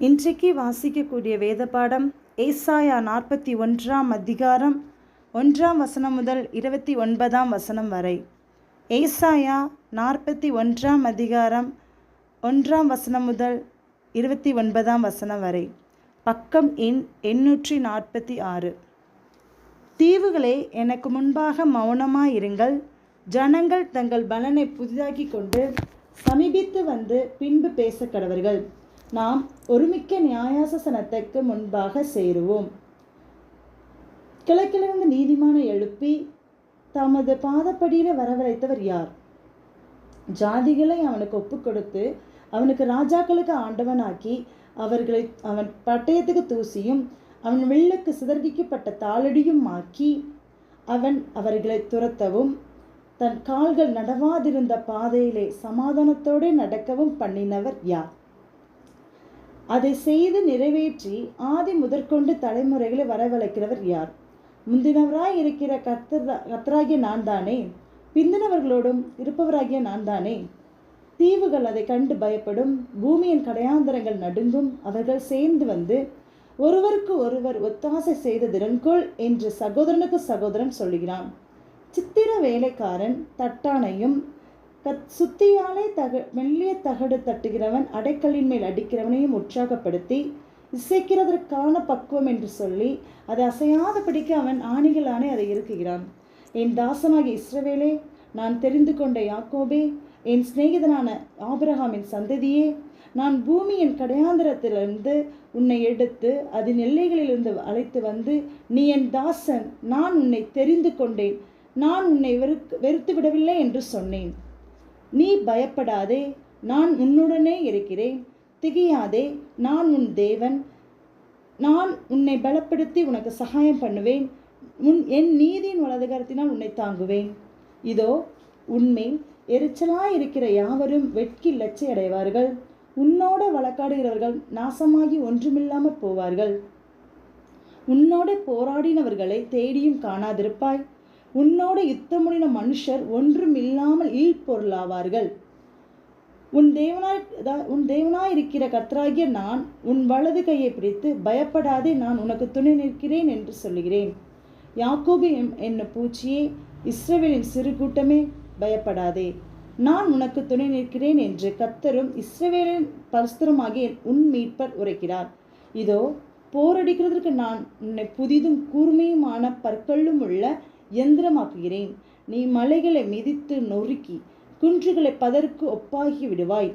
இன்றைக்கு வாசிக்கக்கூடிய வேத பாடம் ஏசாயா 41 அதிகாரம் 1 முதல் 29 வரை. ஏசாயா 41 அதிகாரம் 1 முதல் 29 வரை. பக்கம் எண் 846. தீவுகளே, எனக்கு முன்பாக மௌனமாயிருங்கள். ஜனங்கள் தங்கள் பலனை புதிதாக்கி கொண்டு சமீபித்து வந்து பின்பு பேச கடவர்கள். நாம் ஒருமிக்க நியாயாசனத்துக்கு முன்பாக சேருவோம். கிழக்கிலிருந்து நீதிமானை எழுப்பி தமது பாதப்படியில வரவழைத்தவர் யார்? ஜாதிகளை அவனுக்கு ஒப்பு கொடுத்து அவனுக்கு ராஜாக்களுக்கு ஆண்டவனாக்கி அவர்களை அவன் பட்டயத்துக்கு தூசியும் அவன் வில்லுக்கு சிதறடிக்கப்பட்ட தாளடியும் ஆக்கி அவன் அவர்களை துரத்தவும் தன் கால்கள் நடவாதிருந்த பாதையிலே சமாதானத்தோடு நடக்கவும் பண்ணினவர் யார்? அதை செய்து நிறைவேற்றி ஆதி முதற்கொண்டு தலைமுறைகளை வரவழைக்கிறவர் யார்? முந்தினவராய் இருக்கிற கர்த்தராகிய நான் தானே, பிந்தினவர்களோடும் இருப்பவராகிய நான் தானே. தீவுகள் அதை கண்டு பயப்படும், பூமியின் கடையாந்தரங்கள் நடுங்கும். அவர்கள் சேர்ந்து வந்து ஒருவருக்கு ஒருவர் ஒத்தாசை செய்த திறன்கொள் என்று சகோதரனுக்கு சகோதரன் சொல்லுகிறான். சித்திர வேலைக்காரன் தட்டானையும் சுத்தியாலே மெல்லிய தகடு தட்டுகிறவன் அடைக்கல்லின் மேல் அடிக்கிறவனையும் உற்சாகப்படுத்தி இசைக்கிறதற்கான பக்குவம் என்று சொல்லி அதை அசையாதபடிக்கு அவன் ஆணிகளானே அதை இருக்குகிறான். என் தாசனாகிய இஸ்ரவேலே, நான் தெரிந்து கொண்ட யாக்கோபே, என் சிநேகிதனான ஆபிரகாமின் சந்ததியே, நான் பூமியின் கடையாந்திரத்திலிருந்து உன்னை எடுத்து அதன் எல்லைகளிலிருந்து அழைத்து வந்து நீ என் தாசன், நான் உன்னை தெரிந்து கொண்டேன், நான் உன்னை வெறுத்து விடவில்லை என்று சொன்னேன். நீ பயப்படாதே, நான் உன்னுடனே இருக்கிறேன். திகையாதே, நான் உன் தேவன். நான் உன்னை பலப்படுத்தி உனக்கு சகாயம் பண்ணுவேன். என் நீதியின் வலதுகரத்தினால் உன்னை தாங்குவேன். இதோ உன்மேல் எரிச்சலாயிருக்கிற யாவரும் வெட்கி லட்சை அடைவார்கள். உன்னோட வழக்காடுகிறவர்கள் நாசமாகி ஒன்றுமில்லாமற் போவார்கள். உன்னோட போராடினவர்களை தேடியும் காணாதிருப்பாய். உன்னோடு யுத்தமுடின மனுஷர் ஒன்றும் இல்லாமல் பொருளாவார்கள். உன் தேவனாயிருக்கிற கர்த்தராகிய நான் உன் வலது கையை பிடித்து பயப்படாதே, நான் உனக்கு துணை நிற்கிறேன் என்று சொல்லுகிறேன். யாக்கோபு என்னும் பூச்சியே, இஸ்ரவேலின் சிறு கூட்டமே, பயப்படாதே, நான் உனக்கு துணை நிற்கிறேன் என்று கர்த்தரும் இஸ்ரவேலின் பரிசுத்தருமாகிய உன் மீட்பர் உரைக்கிறார். இதோ போரடிக்கிறதற்கு நான் உன்னை புதிதும் கூர்மையுமான பற்களும் உள்ள யந்திரமாக்குகிறேன். நீ மலைகளை மிதித்து நொறுக்கி குன்றுகளை பதருக்கு ஒப்பாகி விடுவாய்.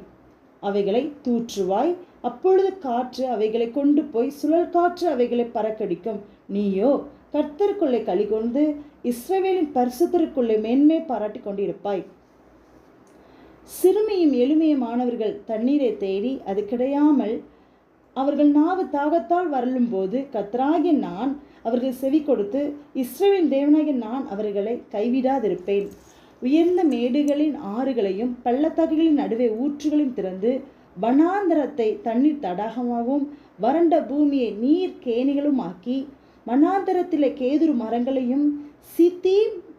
அவைகளை தூற்றுவாய். அப்பொழுது காற்று அவைகளை கொண்டு போய் சுழல் காற்று அவைகளை பறக்கடிக்கும். நீயோ கர்த்தருக்குள்ளே களிகொண்டு இஸ்ரவேலின் பரிசுத்தருக்குள்ளே மேன்மை பாராட்டி கொண்டிருப்பாய். சிறுமியும் எளிமையுமானவர்கள் தண்ணீரை தேடி அது கிடையாமல் அவர்கள் நாவு தாகத்தால் வரலும் போது கர்த்தராகிய நான் அவர்கள் செவி கொடுத்து இஸ்ரவேலின் தேவனாகிய நான் அவர்களை கைவிடாதிருப்பேன். உயர்ந்த மேடுகளின் ஆறுகளையும் பள்ளத்தாக்குகளின் நடுவே ஊற்றுகளையும் திறந்து வனாந்தரத்தை தண்ணீர் தடாகமாகவும் வறண்ட பூமியை நீர் கேணிகளும் ஆக்கி வனாந்தரத்திலே கேதுரு மரங்களையும் சித்தி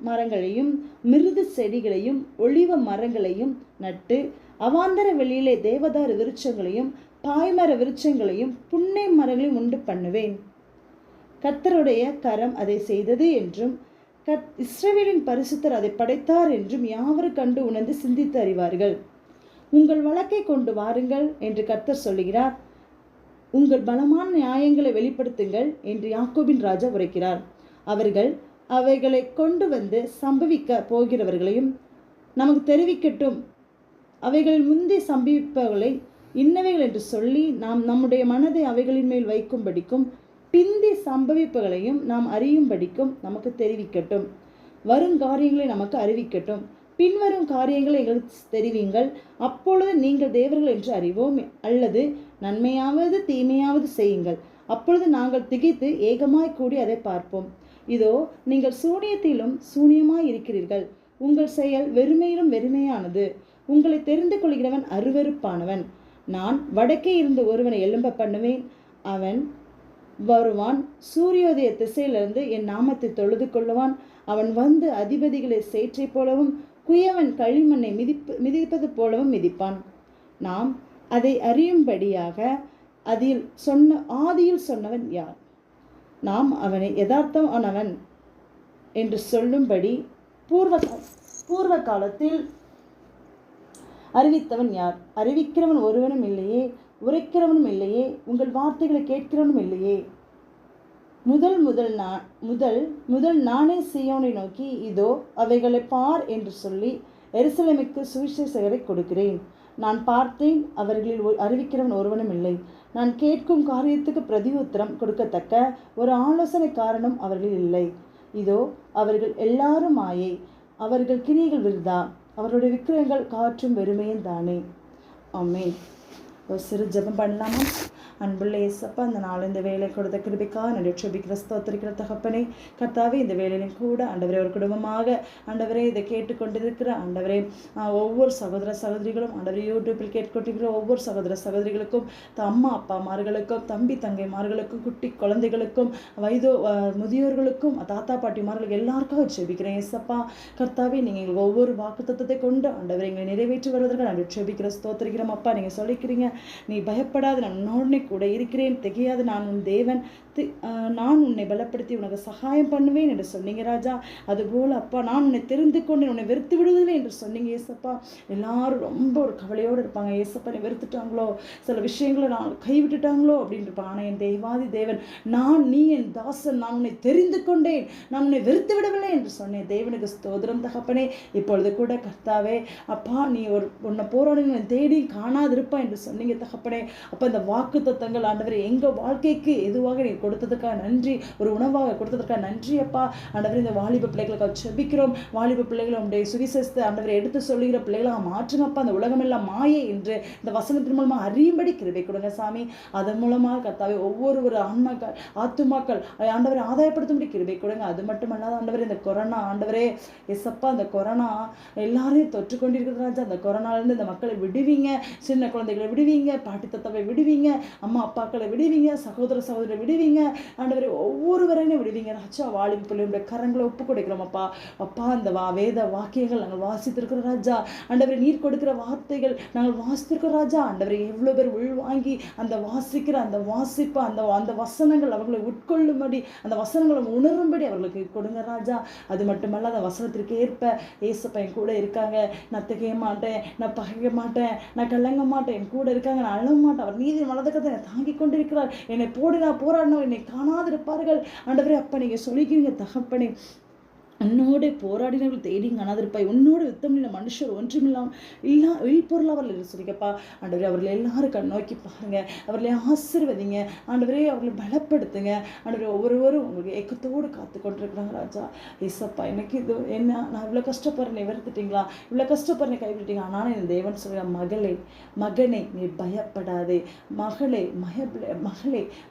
மரங்களையும் மிருது செடிகளையும் ஒளிவ மரங்களையும் நட்டு அவாந்தர வெளியிலே தேவதாரு விருட்சங்களையும் பாய்மர விருட்சங்களையும் புன்னை மரங்களையும் உண்டு பண்ணுவேன். கர்த்தருடைய கரம் அதை செய்தது என்றும் இஸ்ரவேலின் பரிசுத்தர் அதை படைத்தார் என்றும் யாவரும் கண்டு உணர்ந்து சிந்தித்து அறிவார்கள். உங்கள் வழக்கை கொண்டு வாருங்கள் என்று கர்த்தர் சொல்லுகிறார். உங்கள் பலமான நியாயங்களை வெளிப்படுத்துங்கள் என்று யாக்கோபின் ராஜா உரைக்கிறார். அவர்கள் அவைகளை கொண்டு வந்து சம்பவிக்க போகிறவர்களையும் நமக்கு தெரிவிக்கட்டும். அவைகளில் முந்தி சம்பவிப்பவர்களை இன்னவைகள் என்று சொல்லி நாம் நம்முடைய மனதை அவைகளின் மேல் வைக்கும்படிக்கும் பிந்தி சம்பவிப்புகளையும் நாம் அறியும்படிக்கும் நமக்கு தெரிவிக்கட்டும். வரும் காரியங்களை நமக்கு அறிவிக்கட்டும். பின்வரும் காரியங்களை எங்களுக்கு தெரிவிங்கள். அப்பொழுது நீங்கள் தேவர்கள் என்று அறிவோம். அல்லது நன்மையாவது தீமையாவது செய்யுங்கள். அப்பொழுது நாங்கள் திகைத்து ஏகமாய் கூடி அதை பார்ப்போம். இதோ நீங்கள் சூனியத்திலும் சூனியமாய் இருக்கிறீர்கள். உங்கள் செயல் வெறுமையிலும் வெறுமையானது. உங்களை தெரிந்து கொள்கிறவன் அருவருப்பானவன். நான் வடக்கே இருந்து ஒருவனை எழும்ப பண்ணுவேன். அவன் வருவான். சூரியோதய திசையிலிருந்து என் நாமத்தை தொழுது கொள்ளுவான். அவன் வந்து அதிபதிகளை சேற்றை போலவும் குயவன் களிமண்ணை மிதிப்பது போலவும் மிதிப்பான். நாம் அதை அறியும்படியாக ஆதியில் சொன்னவன் யார்? நாம் அவனை யதார்த்தமானவன் என்று சொல்லும்படி பூர்வ காலத்தில் அறிவித்தவன் யார்? அறிவிக்கிறவன் ஒருவனும் இல்லையே, உரைக்கிறவனும் இல்லையே, உங்கள் வார்த்தைகளை கேட்கிறவனும் இல்லையே. முதல் நானே சீயோனை நோக்கி, இதோ அவைகளை பார் என்று சொல்லி எருசலேமுக்கு சுவிசேஷகரை கொடுக்கிறேன். நான் பார்த்தேன், அவர்களில் அறிவிக்கிறவன் ஒருவனும் இல்லை. நான் கேட்கும் காரியத்துக்கு பிரதி உத்தரம் கொடுக்கத்தக்க ஒரு ஆலோசனைக்காரனும் அவர்களில் இல்லை. இதோ அவர்கள் எல்லாரும் மாயை, அவர்கள் கிரியைகள் விருதா, அவர்களுடைய விக்கிரகங்கள் காற்றும் வெறுமையும் தானே. ஆமென். ஒரு சிறு ஜெபம் பண்ணலாமா? அன்புள்ள இயேசப்பா, இந்த நாள் இந்த வேலை கொடுத்த கிருபைக்காக நன்றி செபிக்கிற ஸ்தோத்திரிக்கிற தகப்பனே. கர்த்தாவே, இந்த வேலையிலும் கூட ஆண்டவரே ஒரு குடும்பமாக ஆண்டவரே இதை கேட்டுக்கொண்டிருக்கிற ஆண்டவரே ஒவ்வொரு சகோதர சகோதரிகளும் ஆண்டவரே யூடியூப்பில் கேட்டுக்கொண்டிருக்கிற ஒவ்வொரு சகோதர சகோதரிகளுக்கும் அம்மா அப்பாமார்களுக்கும் தம்பி தங்கைமார்களுக்கும் குட்டி குழந்தைகளுக்கும் முதியோர்களுக்கும் தாத்தா பாட்டிமார்களுக்கு எல்லாருக்காக செபிக்கிறேன் இயேசப்பா. கர்த்தாவே, நீங்கள் எங்களுக்கு ஒவ்வொரு வாக்குத்தத்தத்தை கொண்டு ஆண்டவரை எங்களை நிறைவேற்றி வருவதற்கு நன்றி செபிக்கிற ஸ்தோத்திரிக்கிறோம் அப்பா. நீங்கள் சொல்லிக்கிறீங்க, நீ பயப்படாத, நான் உன்னோடனே கூட இருக்கிறேன், திகையாது, நான் உன் தேவன், நான் உன்னை பலப்படுத்தி உனக்கு சகாயம் பண்ணுவேன் என்று சொன்னீங்க ராஜா. அதுபோல் அப்பா, நான் உன்னை தெரிந்து கொண்டேன், உன்னை வெறுத்து விடுவதில்லை என்று சொன்னீங்க ஏசப்பா. எல்லாரும் ரொம்ப ஒரு கவலையோடு இருப்பாங்க, ஏசப்பா நீ வெறுத்துட்டாங்களோ, சில விஷயங்களை நான் கைவிட்டுட்டாங்களோ அப்படின்னு இருப்பாங்க. ஆனால் என் தெய்வாதி தேவன், நீ என் தாசன், நான் உன்னை தெரிந்து கொண்டேன், நான் உன்னை வெறுத்து விடவில்லை என்று சொன்னேன். தேவனுக்கு ஸ்தோத்திரம் தகப்பனே. இப்பொழுது கூட கர்த்தாவே அப்பா, நீ உன்னை போராடி தேடி காணாதிருப்பா என்று சொன்னீங்க தகப்பனே. அப்போ இந்த வாக்கு தத்தங்கள் ஆண்டவரே எங்கள் வாழ்க்கைக்கு எதுவாக நீ கொடுத்ததுக்காக நன்றி, ஒரு உணவாக கொடுத்ததுக்காக நன்றி அப்பா. ஆண்டவரே, இந்த வாலிப பிள்ளைகளுக்காக செபிக்கிறோம். வாலிப பிள்ளைகளை உடைய சுவிசேஷத்தை ஆண்டவரை எடுத்து சொல்லுகிற பிள்ளைகளாக மாற்றுங்கப்பா. அந்த உலகமெல்லாம் மாயை என்று இந்த வசனத்தின் மூலமாக அறியும்படி கிருபை கொடுங்க சாமி. அதன் மூலமாக கர்த்தாவே ஒவ்வொரு ஆத்துமாக்கள் ஆண்டவரை ஆதாயப்படுத்தும்படி கிருபை கொடுங்க. அது மட்டுமல்லாத ஆண்டவரே, இந்த கொரோனா ஆண்டவரே எசப்பா, அந்த கொரோனா எல்லாரையும் தொற்று கொண்டிருக்கிறது ராஜா. அந்த கொரோனாலேருந்து இந்த மக்களை விடுவீங்க, சின்ன குழந்தைகளை விடுவீங்க, பாட்டி தத்தாவை விடுவீங்க, அம்மா அப்பாக்களை விடுவீங்க, சகோதர சகோதரி விடுவீங்க ஆண்டவரே, ஒவ்வொருவரையும் விடுவீங்க ராஜா. வாலிப பிள்ளைகளுடைய கரங்களை ஒப்பு கொடுக்கிறோம் அப்பா. அப்பா, அந்த வேத வாக்கியங்கள் நாங்கள் வாசித்திருக்கிறோம் ராஜா. ஆண்டவரே, நீர் கொடுக்கிற வார்த்தைகள் நாங்கள் வாசித்திருக்கிறோம் ராஜா. ஆண்டவரே, எவ்வளோ பேர் உள்வாங்கி அந்த வாசிக்கிற அந்த வாசிப்பு அந்த வசனங்கள் அவர்களை உட்கொள்ளும்படி, அந்த வசனங்களை உணரும்படி அவர்களுக்கு கொடுங்க ராஜா. அது மட்டுமல்ல, அந்த வசனத்திற்கு ஏற்ப ஏசப்பையன் கூட இருக்காங்க. நான் திகைய மாட்டேன், நான் பகைக்க மாட்டேன், நான் கலங்க மாட்டேன், என் கூட இருக்காங்க, நான் அழ மாட்டேன், அவர் நீதி வலதுக்கத்தை என்னை தாங்கி கொண்டிருக்கிறார், என்னை போராடினோம், என்னை காணாதிருப்பார்கள் ஆண்டவரே. அப்ப நீங்க சொல்லிக்கிறீங்க தகப்பனே, உன்னோடு போராடினவர்கள் தேடி காணாதிருப்பாய், உன்னோடு யுத்தம் இல்லை மனுஷர் ஒன்றுமில்லாம் இல்பொருள் அவர்கள் சொல்லிக்கப்பா. ஆண்டவரே, அவர்களை எல்லாரும் கண் நோக்கி பாருங்க, அவர்களை ஆசீர்வதிங்க ஆண்டவரே, அவர்களை பலப்படுத்துங்க ஆண்டவரே. ஒவ்வொருவரும் உங்களுக்கு ஏக்கத்தோடு காத்து கொண்டிருக்கிறாங்க ராஜா. ஏசப்பா, எனக்கு இது என்ன, நான் இவ்வளோ கஷ்டப்படுறேன், வெறுத்துட்டீங்களா, இவ்வளோ கஷ்டப்படுறேன், கைவிட்டீங்க. ஆனாலும் என் தேவன் சொல்ற, மகனே நீ பயப்படாதே, மகளே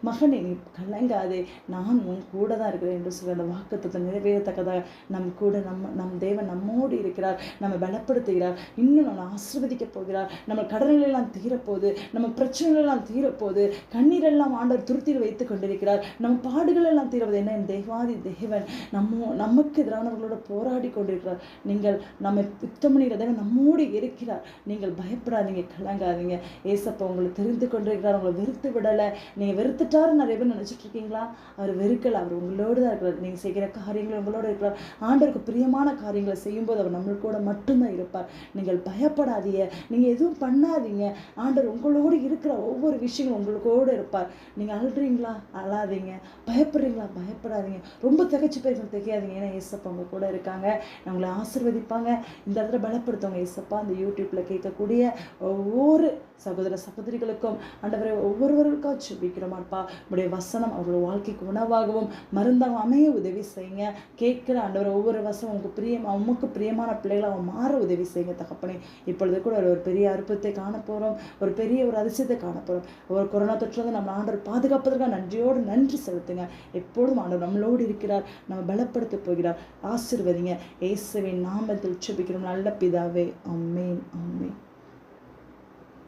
மகனே நீ கலங்காதே, நான் உன் கூட தான் இருக்கிறேன் என்று சொல்ற அந்த வாக்குத்தத்தை நிறைவேறத்தக்கதாக நம் தேவன் நம்மோடு இருக்கிறார், நம்ம பலப்படுத்துகிறார், இன்னும் நம்ம ஆசீர்வதிக்க போகிறார். நம்ம கடன்கள் எல்லாம் தீரப்போகுது, நம்ம பிரச்சனைகள் எல்லாம் தீரப்போகுது, கண்ணீரெல்லாம் ஆண்டவர் துருத்தியில் வைத்துக் கொண்டிருக்கிறார், நம்ம பாடுகள் எல்லாம் தீரவது. என்ன, என் தேவாதி தேவன் நமக்கு எதிரானவர்களோட போராடி கொண்டிருக்கிறார். நீங்கள் நம்ம யுத்தம் பண்ணுகிற தேவன் நம்மோடு இருக்கிறார். நீங்கள் பயப்படாதீங்க, கலங்காதீங்க. ஏசப்பா உங்களை தெரிந்து கொண்டிருக்கிறார், உங்களை வெறுத்து விடலை. நீங்கள் வெறுத்துட்டாரு நிறைய பேர் நினைச்சிட்டு இருக்கீங்களா? அவர் வெறுக்கலை, அவர் உங்களோடு தான் இருக்கிறார். நீங்கள் செய்கிற காரியங்கள் உங்களோட இருக்கிறார். ஆண்டவருக்கு பிரியமான காரியங்களை செய்யும்போது அவர் நம்ம கூட மட்டும்தான் இருப்பார். நீங்கள் பயப்படாதீங்க, நீங்கள் எதுவும் பண்ணாதீங்க. ஆண்டவர் உங்களோடு இருக்கிற ஒவ்வொரு விஷயங்களும் உங்களோடு இருப்பார். நீங்கள் அழுறீங்களா, அழாதீங்க. பயப்படுறீங்களா, பயப்படாதீங்க. ரொம்ப திகைச்சு திகையாதீங்க. ஏன்னா ஏசப்பா உங்க கூட இருக்காங்க, உங்களை ஆசீர்வதிப்பாங்க. இந்த இடத்துல பலப்படுத்துவாங்க ஏசப்பா. அந்த யூடியூப்ல கேட்கக்கூடிய ஒவ்வொரு சகோதர சகோதரிகளுக்கும் ஆண்டவரை ஒவ்வொருவருக்காக செபிக்கிறோமாப்பா. உங்களுடைய வசனம் அவர்களுடைய வாழ்க்கைக்கு உணவாகவும் மருந்தாகவும் அமைய உதவி செய்யுங்க. கேட்கிற ஆண்டவர் ஒவ்வொரு வசனம் உமக்கு பிரியமான பிள்ளைகளை அவன் மாற உதவி செய்யுங்க தகப்பனே. இப்பொழுது கூட ஒரு பெரிய அற்புதத்தை காணப்போகிறோம், ஒரு பெரிய ஒரு அதிசயத்தை காணப்போகிறோம். ஒரு கொரோனா தொற்று வந்து நம்ம ஆண்டவர் பாதுகாப்பதற்காக நன்றி செலுத்துங்க. எப்பொழுதும் ஆண்டவர் நம்மளோடு இருக்கிறார், நம்ம பலப்படுத்த போகிறார். ஆசீர்வதிங்க. இயேசுவின் நாமத்தில் ஜெபிக்கிறோம் நல்ல பிதாவே. ஆமென், ஆமென்.